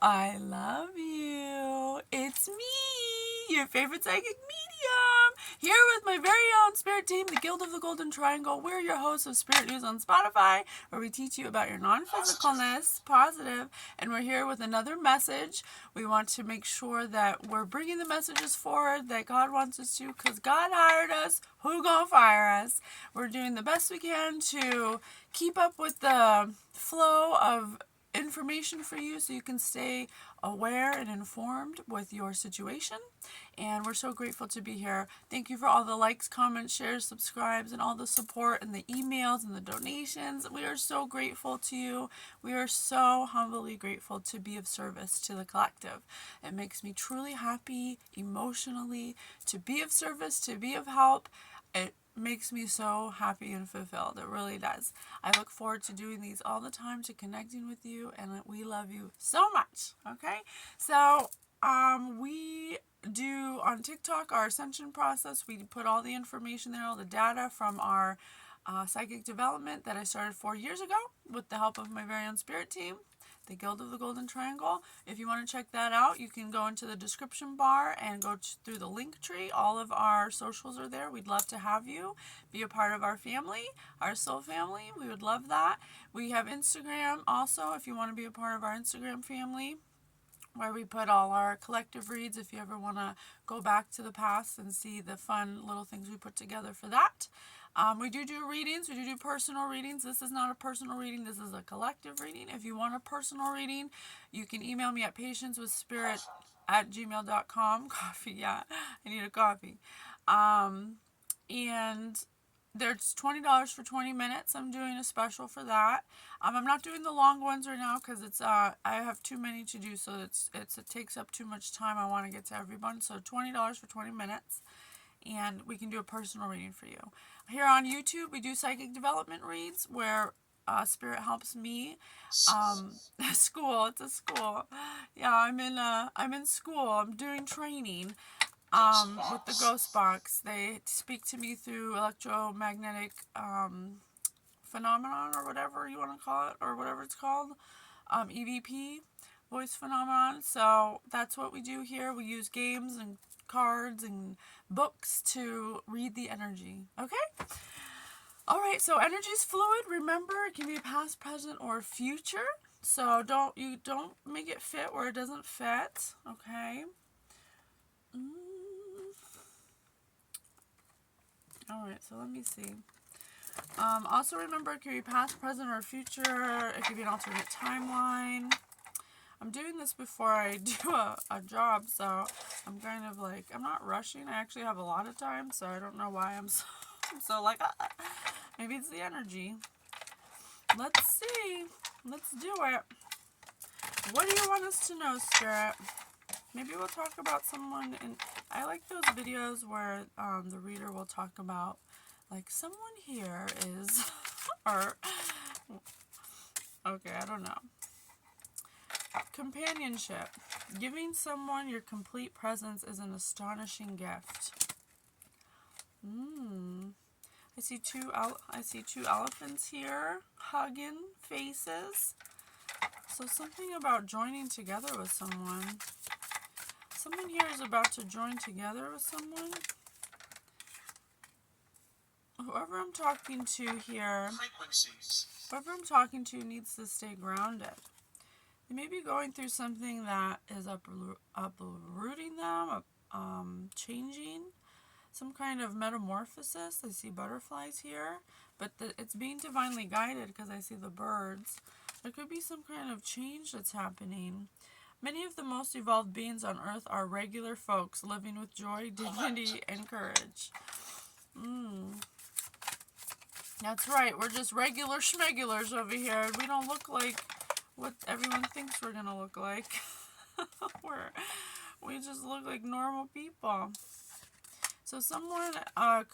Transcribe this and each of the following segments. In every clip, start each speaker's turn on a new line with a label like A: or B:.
A: I love you. It's me, your favorite psychic medium, here with my very own spirit team, the Guild of the Golden Triangle. We're your hosts of Spirit News on Spotify, where we teach you about your non-physicalness, positive, and we're here with another message. We want to make sure that we're bringing the messages forward that God wants us to, because God hired us. Who gonna fire us? We're doing the best we can to keep up with the flow of information for you so you can stay aware and informed with your situation. And we're so grateful to be here. Thank you for all the likes, comments, shares, subscribes, and all the support and the emails and the donations. We are so grateful to you. We are so humbly grateful to be of service to the collective. It makes me truly happy emotionally to be of service, to be of help. It makes me so happy and fulfilled. It really does. I look forward to doing these all the time, to connecting with you, and we love you so much. Okay? So, we do on TikTok our ascension process. We put all the information there, all the data from our psychic development that I started 4 years ago with the help of my very own spirit team, the Guild of the Golden Triangle. If you want to check that out, you can go into the description bar and go through the link tree. All of our socials are there. We'd love to have you be a part of our family, our soul family. We would love that. We have Instagram also, if you want to be a part of our Instagram family, where we put all our collective reads if you ever want to go back to the past and see the fun little things we put together for that. We do readings. We do personal readings. This is not a personal reading. This is a collective reading. If you want a personal reading, you can email me at patiencewithspirit@gmail.com. Coffee, yeah. I need a coffee. And there's $20 for 20 minutes. I'm doing a special for that. I'm not doing the long ones right now because it's I have too many to do, so it takes up too much time. I want to get to everyone. So $20 for 20 minutes. And we can do a personal reading for you. Here on YouTube, we do psychic development reads where Spirit helps me. School, it's a school. Yeah, I'm in school. I'm doing training with the Ghost Box. They speak to me through electromagnetic phenomenon, or whatever you want to call it, or whatever it's called, EVP, voice phenomenon. So that's what we do here. We use games and cards and books to read the energy. Okay? Alright, so energy is fluid. Remember, it can be past, present, or future. So don't make it fit where it doesn't fit. Okay? Alright, so let me see. Also remember, it can be past, present, or future. It could be an alternate timeline. I'm doing this before I do a job, so I'm kind of like, I'm not rushing. I actually have a lot of time, so I don't know why I'm so like, maybe it's the energy. Let's see. Let's do it. What do you want us to know, Spirit? Maybe we'll talk about someone, and I like those videos where the reader will talk about, like, someone here is, or, okay, I don't know. Companionship. Giving someone your complete presence is an astonishing gift. I see two elephants here, hugging faces. So something about joining together with someone. Someone here is about to join together with someone. Whoever I'm talking to here, whoever I'm talking to needs to stay grounded. They may be going through something that is uprooting them, changing, some kind of metamorphosis. I see butterflies here, but it's being divinely guided because I see the birds. There could be some kind of change that's happening. Many of the most evolved beings on Earth are regular folks living with joy, dignity, and courage. That's right, we're just regular schmegulars over here. We don't look like what everyone thinks we're gonna look like. We just look like normal people. So someone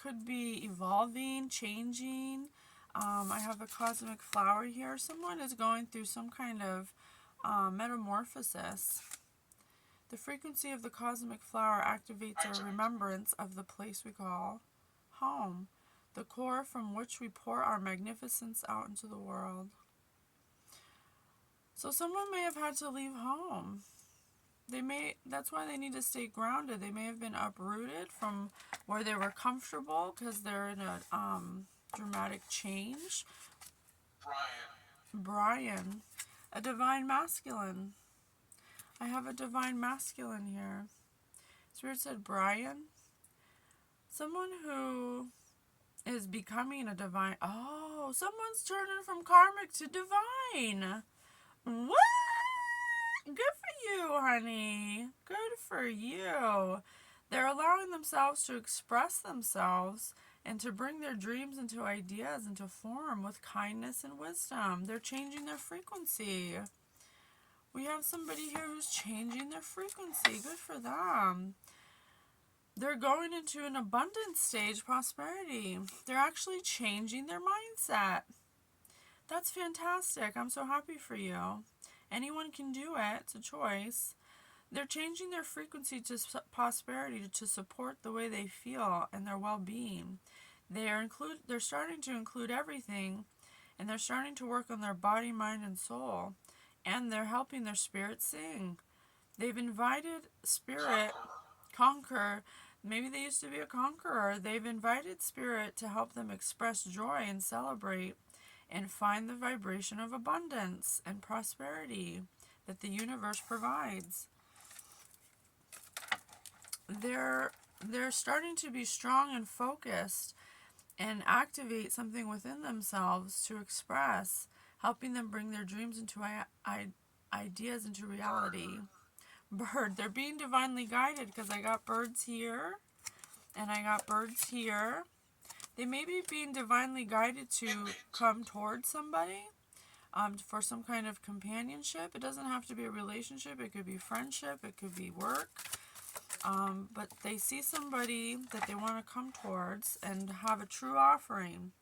A: could be evolving, changing. I have a cosmic flower here. Someone is going through some kind of metamorphosis. The frequency of the cosmic flower activates our remembrance of the place we call home, the core from which we pour our magnificence out into the world. So someone may have had to leave home. That's why they need to stay grounded. They may have been uprooted from where they were comfortable because they're in a dramatic change. Brian, a divine masculine. I have a divine masculine here. Spirit said Brian, someone who is becoming a divine. Oh, someone's turning from karmic to divine. What? Good for you, honey. Good for you. They're allowing themselves to express themselves and to bring their dreams into ideas, into form with kindness and wisdom. They're changing their frequency. We have somebody here who's changing their frequency. Good for them. They're going into an abundant stage, prosperity. They're actually changing their mindset. That's fantastic. I'm so happy for you. Anyone can do it. It's a choice. They're changing their frequency to prosperity to support the way they feel and their well-being. They're starting to include everything, and they're starting to work on their body, mind, and soul. And they're helping their spirit sing. They've invited spirit, conquer. Maybe they used to be a conqueror. They've invited spirit to help them express joy and celebrate and find the vibration of abundance and prosperity that the universe provides. They're starting to be strong and focused and activate something within themselves to express, helping them bring their dreams into ideas into reality. Bird, they're being divinely guided because I got birds here and I got birds here. They may be being divinely guided to come towards somebody for some kind of companionship. It doesn't have to be a relationship. It could be friendship. It could be work. But they see somebody that they want to come towards and have a true offering.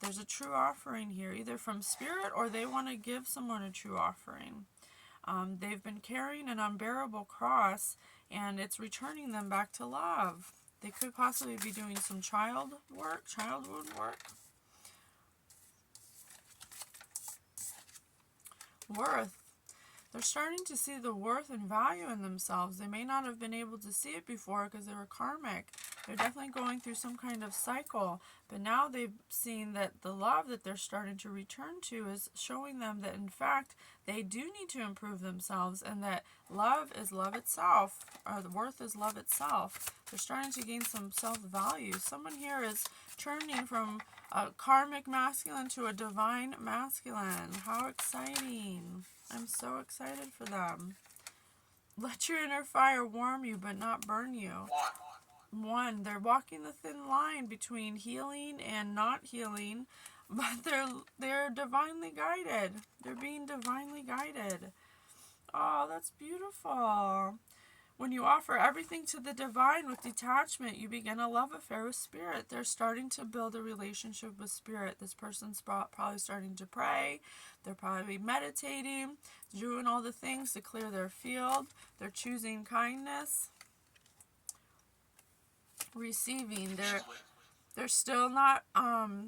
A: There's a true offering here, either from spirit or they want to give someone a true offering. They've been carrying an unbearable cross, and it's returning them back to love. They could possibly be doing some child wound work. Worth. They're starting to see the worth and value in themselves. They may not have been able to see it before because they were karmic. They're definitely going through some kind of cycle. But now they've seen that the love that they're starting to return to is showing them that, in fact, they do need to improve themselves and that love is love itself, or the worth is love itself. They're starting to gain some self-value. Someone here is turning from a karmic masculine to a divine masculine. How exciting. I'm so excited for them. Let your inner fire warm you but not burn you. One, they're walking the thin line between healing and not healing, but they're divinely guided. They're being divinely guided. Oh, that's beautiful. When you offer everything to the divine with detachment, you begin a love affair with spirit. They're starting to build a relationship with spirit. This person's probably starting to pray. They're probably meditating, doing all the things to clear their field. They're choosing kindness. Receiving. They're still not,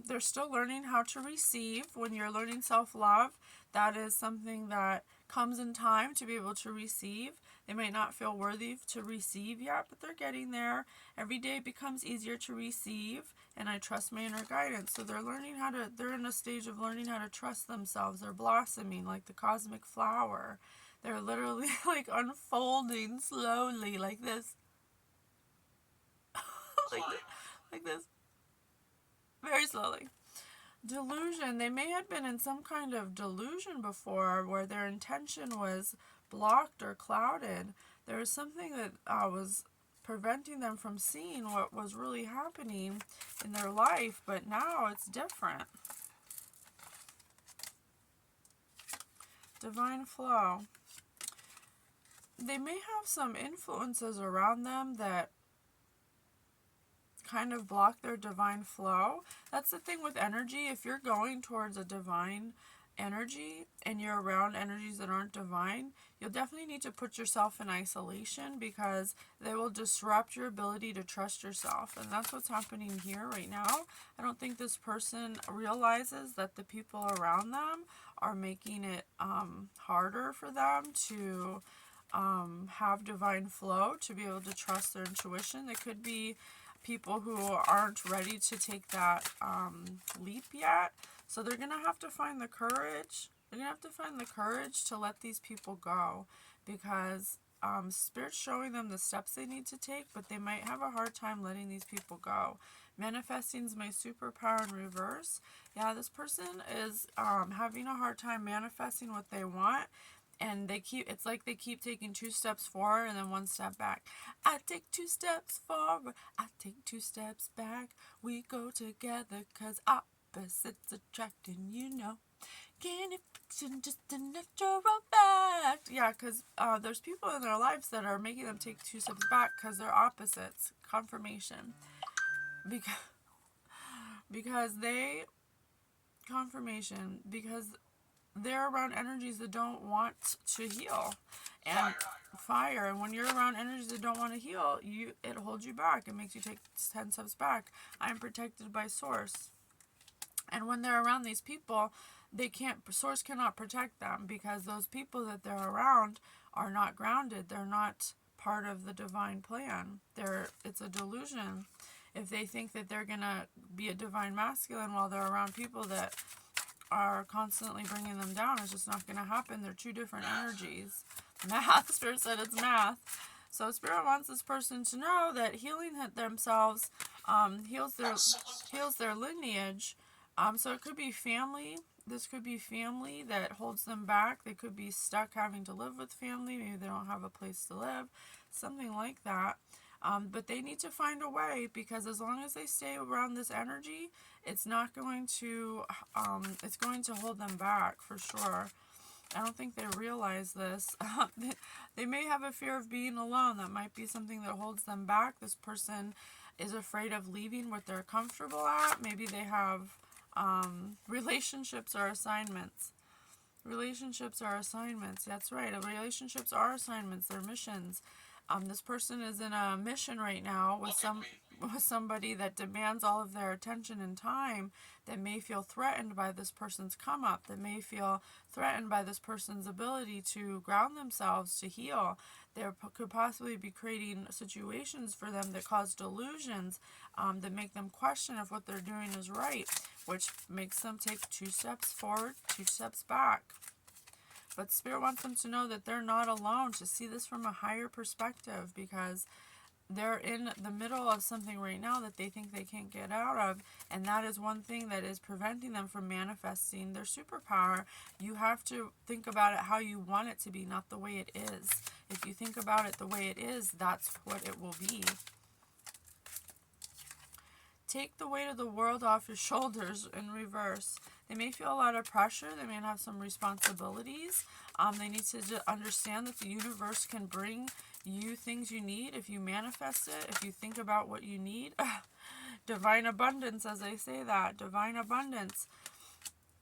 A: they're still learning how to receive. When you're learning self-love, that is something that comes in time to be able to receive. They might not feel worthy to receive yet, but they're getting there. Every day it becomes easier to receive, and I trust my inner guidance. So they're in a stage of learning how to trust themselves. They're blossoming like the cosmic flower. They're literally like unfolding slowly like this. like this. Very slowly. Delusion. They may have been in some kind of delusion before where their intention was blocked or clouded. There was something that was preventing them from seeing what was really happening in their life, but now it's different. Divine flow. They may have some influences around them that kind of block their divine flow. That's the thing with energy. If you're going towards a divine energy and you're around energies that aren't divine, you'll definitely need to put yourself in isolation because they will disrupt your ability to trust yourself. And that's what's happening here right now. I don't think this person realizes that the people around them are making it harder for them to have divine flow, to be able to trust their intuition. It could be people who aren't ready to take that leap yet. So they're going to have to find the courage. They're going to have to find the courage to let these people go, because Spirit's showing them the steps they need to take, but they might have a hard time letting these people go. Manifesting is my superpower in reverse. Yeah, this person is having a hard time manifesting what they want. And it's like they keep taking 2 steps forward and then 1 step back. I take 2 steps forward, I take 2 steps back. We go together 'cause opposites attract, and you know. Can it be just a natural fact? Yeah, because there's people in their lives that are making them take 2 steps back because they're opposites. Confirmation. Because they're around energies that don't want to heal. And fire. And when you're around energies that don't want to heal, it holds you back. It makes you take 10 steps back. I'm protected by Source. And when they're around these people, Source cannot protect them, because those people that they're around are not grounded. They're not part of the divine plan. It's a delusion. If they think that they're going to be a divine masculine while they're around people that are constantly bringing them down, it's just not going to happen. They're 2 different energies. Math. Spirit said it's math. So Spirit wants this person to know that healing themselves heals their lineage. So it could be family. This could be family that holds them back. They could be stuck having to live with family. Maybe they don't have a place to live. Something like that. But they need to find a way, because as long as they stay around this energy, it's going to hold them back for sure. I don't think they realize this. They may have a fear of being alone. That might be something that holds them back. This person is afraid of leaving what they're comfortable at. Maybe they have relationships or assignments. Relationships are assignments. That's right. Relationships are assignments. They're missions. This person is in a mission right now with somebody that demands all of their attention and time, that may feel threatened by this person's come up, that may feel threatened by this person's ability to ground themselves, to heal. There could possibly be creating situations for them that cause delusions, that make them question if what they're doing is right, which makes them take 2 steps forward, 2 steps back. But Spirit wants them to know that they're not alone, to see this from a higher perspective, because they're in the middle of something right now that they think they can't get out of, and that is one thing that is preventing them from manifesting their superpower. You have to think about it how you want it to be, not the way it is. If you think about it the way it is, that's what it will be. Take the weight of the world off your shoulders in reverse. They may feel a lot of pressure. They may have some responsibilities. They need to understand that the universe can bring you things you need if you manifest it, if you think about what you need. Divine abundance, as I say that. Divine abundance.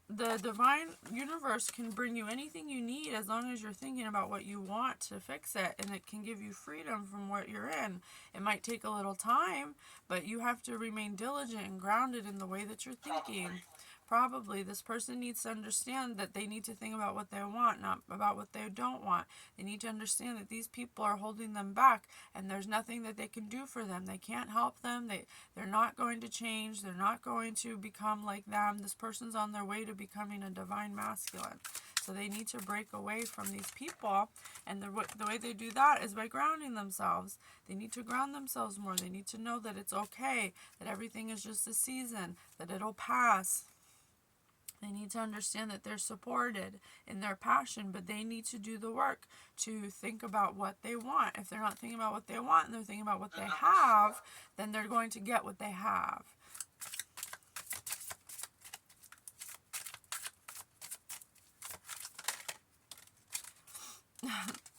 A: The divine universe can bring you anything you need as long as you're thinking about what you want to fix it, and it can give you freedom from what you're in. It might take a little time, but you have to remain diligent and grounded in the way that you're thinking. Probably this person needs to understand that they need to think about what they want, not about what they don't want. They need to understand that these people are holding them back, and there's nothing that they can do for them. They can't help them. They're not going to change. They're not going to become like them. This person's on their way to becoming a divine masculine. So they need to break away from these people, and the way they do that is by grounding themselves. They need to ground themselves more. They need to know that it's okay, that everything is just a season, that it'll pass. They need to understand that they're supported in their passion, but they need to do the work to think about what they want. If they're not thinking about what they want and they're thinking about what they have, then they're going to get what they have.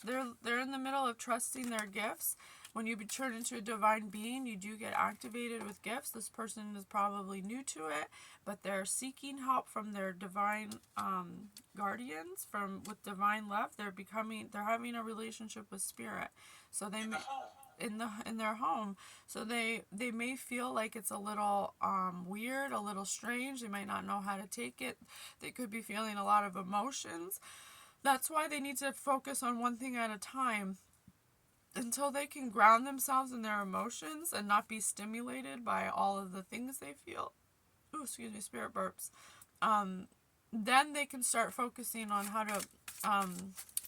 A: They're in the middle of trusting their gifts. When you turn into a divine being, you do get activated with gifts. This person is probably new to it, but they're seeking help from their divine guardians, with divine love. They're having a relationship with Spirit. So in their home. So they may feel like it's a little weird, a little strange. They might not know how to take it. They could be feeling a lot of emotions. That's why they need to focus on one thing at a time until they can ground themselves in their emotions and not be stimulated by all of the things they feel. Ooh, excuse me, spirit burps. Then they can start focusing on how to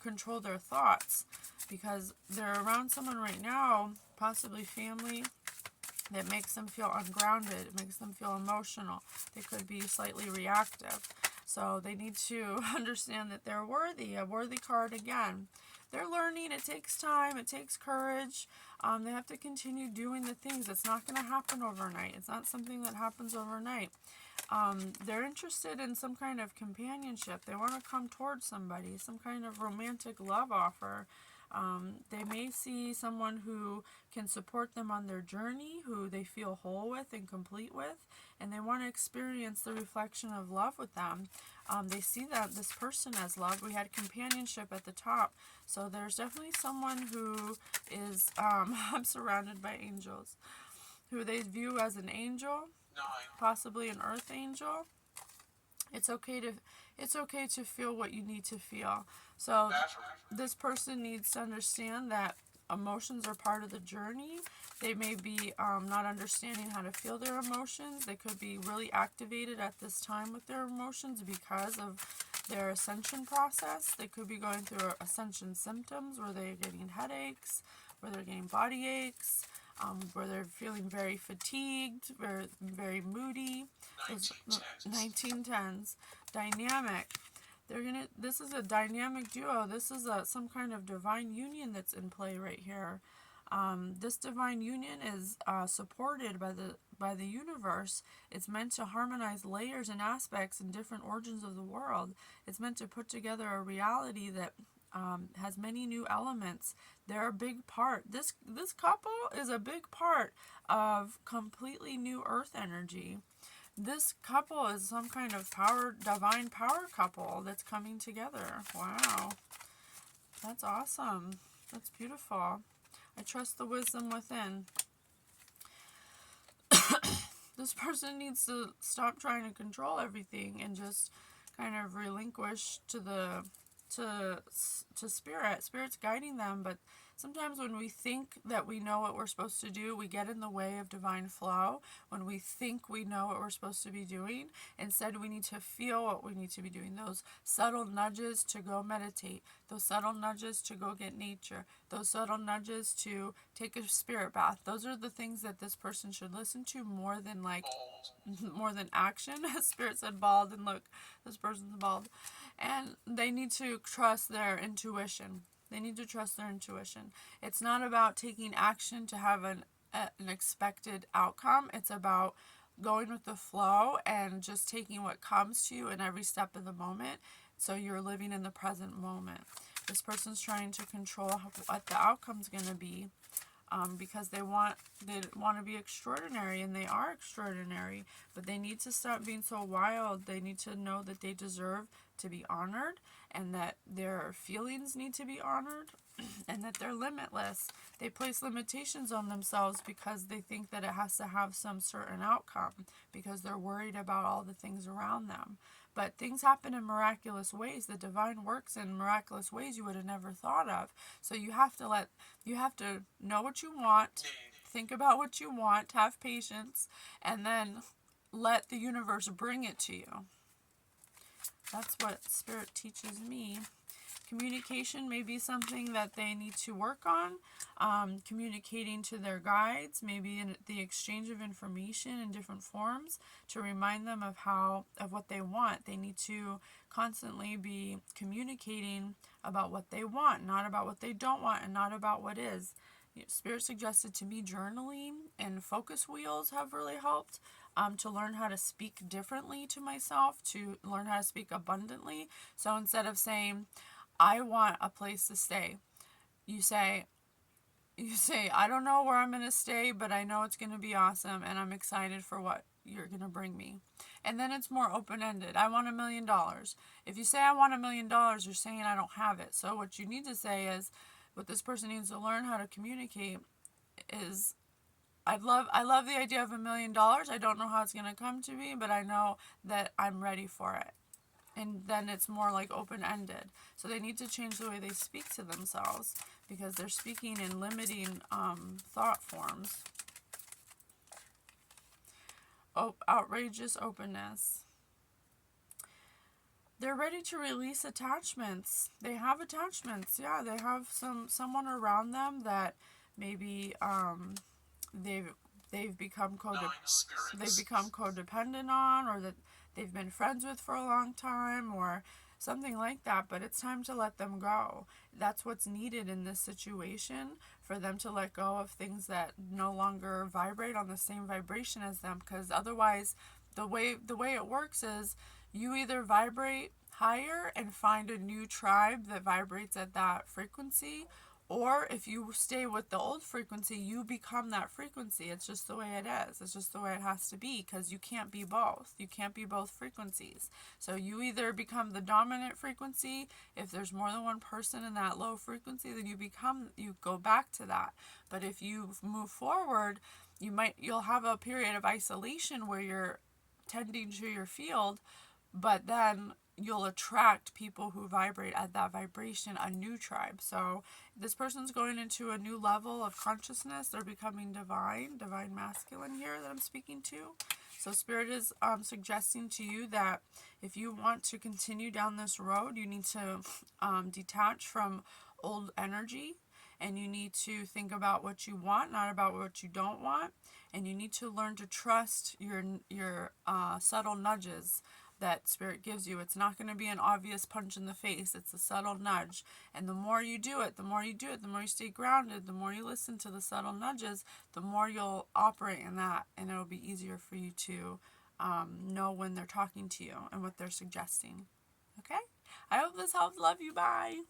A: control their thoughts, because they're around someone right now, possibly family, that makes them feel ungrounded. It makes them feel emotional. They could be slightly reactive. So they need to understand that they're worthy. A worthy card again. They're learning. It takes time. It takes courage. They have to continue doing the things. It's not going to happen overnight. It's not something that happens overnight. They're interested in some kind of companionship. They want to come towards somebody, some kind of romantic love offer. They may see someone who can support them on their journey, who they feel whole with and complete with, and they want to experience the reflection of love with them. They see that this person as love. We had companionship at the top, so there's definitely someone who is, I'm surrounded by angels, who they view as an angel, possibly an earth angel. It's okay to feel what you need to feel. So this person needs to understand that emotions are part of the journey. They may be not understanding how to feel their emotions. They could be really activated at this time with their emotions because of their ascension process. They could be going through ascension symptoms where they're getting headaches, where they're getting body aches, where they're feeling very fatigued, very moody. 1910s. Dynamic. This is a dynamic duo. This is some kind of divine union that's in play right here. This divine union is supported by the universe. It's meant to harmonize layers and aspects in different origins of the world. It's meant to put together a reality that has many new elements. They're a big part. This couple is a big part of completely new earth energy. This couple is some kind of divine power couple that's coming together. Wow. That's awesome. That's beautiful. I trust the wisdom within. This person needs to stop trying to control everything and just kind of relinquish to spirit. Spirit's guiding them, but sometimes when we think that we know what we're supposed to do, we get in the way of divine flow. When we think we know what we're supposed to be doing, instead we need to feel what we need to be doing. Those subtle nudges to go meditate, those subtle nudges to go get nature, those subtle nudges to take a spirit bath. Those are the things that this person should listen to more than action. Spirit said bald, and look, this person's bald. And they need to trust their intuition. They need to trust their intuition. It's not about taking action to have an expected outcome. It's about going with the flow and just taking what comes to you in every step of the moment. So you're living in the present moment. This person's trying to control what the outcome's going to be. Because they want to be extraordinary, and they are extraordinary, but they need to stop being so wild. They need to know that they deserve to be honored, and that their feelings need to be honored, and that they're limitless. They place limitations on themselves because they think that it has to have some certain outcome, because they're worried about all the things around them. But things happen in miraculous ways. The divine works in miraculous ways you would have never thought of. So you have to know what you want, think about what you want, have patience, and then let the universe bring it to you. That's what Spirit teaches me. Communication may be something that they need to work on. Communicating to their guides, maybe in the exchange of information in different forms to remind them of what they want. They need to constantly be communicating about what they want, not about what they don't want, and not about what is. Spirit suggested to me journaling and focus wheels have really helped to learn how to speak differently to myself, to learn how to speak abundantly. So instead of saying, I want a place to stay, you say, I don't know where I'm going to stay, but I know it's going to be awesome, and I'm excited for what you're going to bring me. And then it's more open-ended. I want $1 million. If you say I want $1 million, you're saying I don't have it. So what you need to say is, what this person needs to learn how to communicate is, I love the idea of $1 million. I don't know how it's going to come to me, but I know that I'm ready for it. And then it's more like open-ended. So they need to change the way they speak to themselves, because they're speaking in limiting thought forms. Oh, outrageous openness. They're ready to release attachments. They have attachments. Yeah, they have someone around them that maybe they've become codependent on, or that they've been friends with for a long time, or something like that. But it's time to let them go. That's what's needed in this situation, for them to let go of things that no longer vibrate on the same vibration as them. Because otherwise, the way it works is, you either vibrate higher and find a new tribe that vibrates at that frequency, or if you stay with the old frequency, you become that frequency. It's just the way it is. It's just the way it has to be, because you can't be both. You can't be both frequencies. So you either become the dominant frequency. If there's more than one person in that low frequency, then you go back to that. But if you move forward, you'll have a period of isolation where you're tending to your field, but then you'll attract people who vibrate at that vibration, a new tribe. So this person's going into a new level of consciousness. They're becoming divine masculine here that I'm speaking to. So Spirit is suggesting to you that if you want to continue down this road, you need to detach from old energy, and you need to think about what you want, not about what you don't want. And you need to learn to trust your subtle nudges that Spirit gives you. It's not going to be an obvious punch in the face. It's a subtle nudge. And the more you do it, the more you stay grounded, the more you listen to the subtle nudges, the more you'll operate in that. And it'll be easier for you to know when they're talking to you and what they're suggesting. Okay? I hope this helps. Love you. Bye.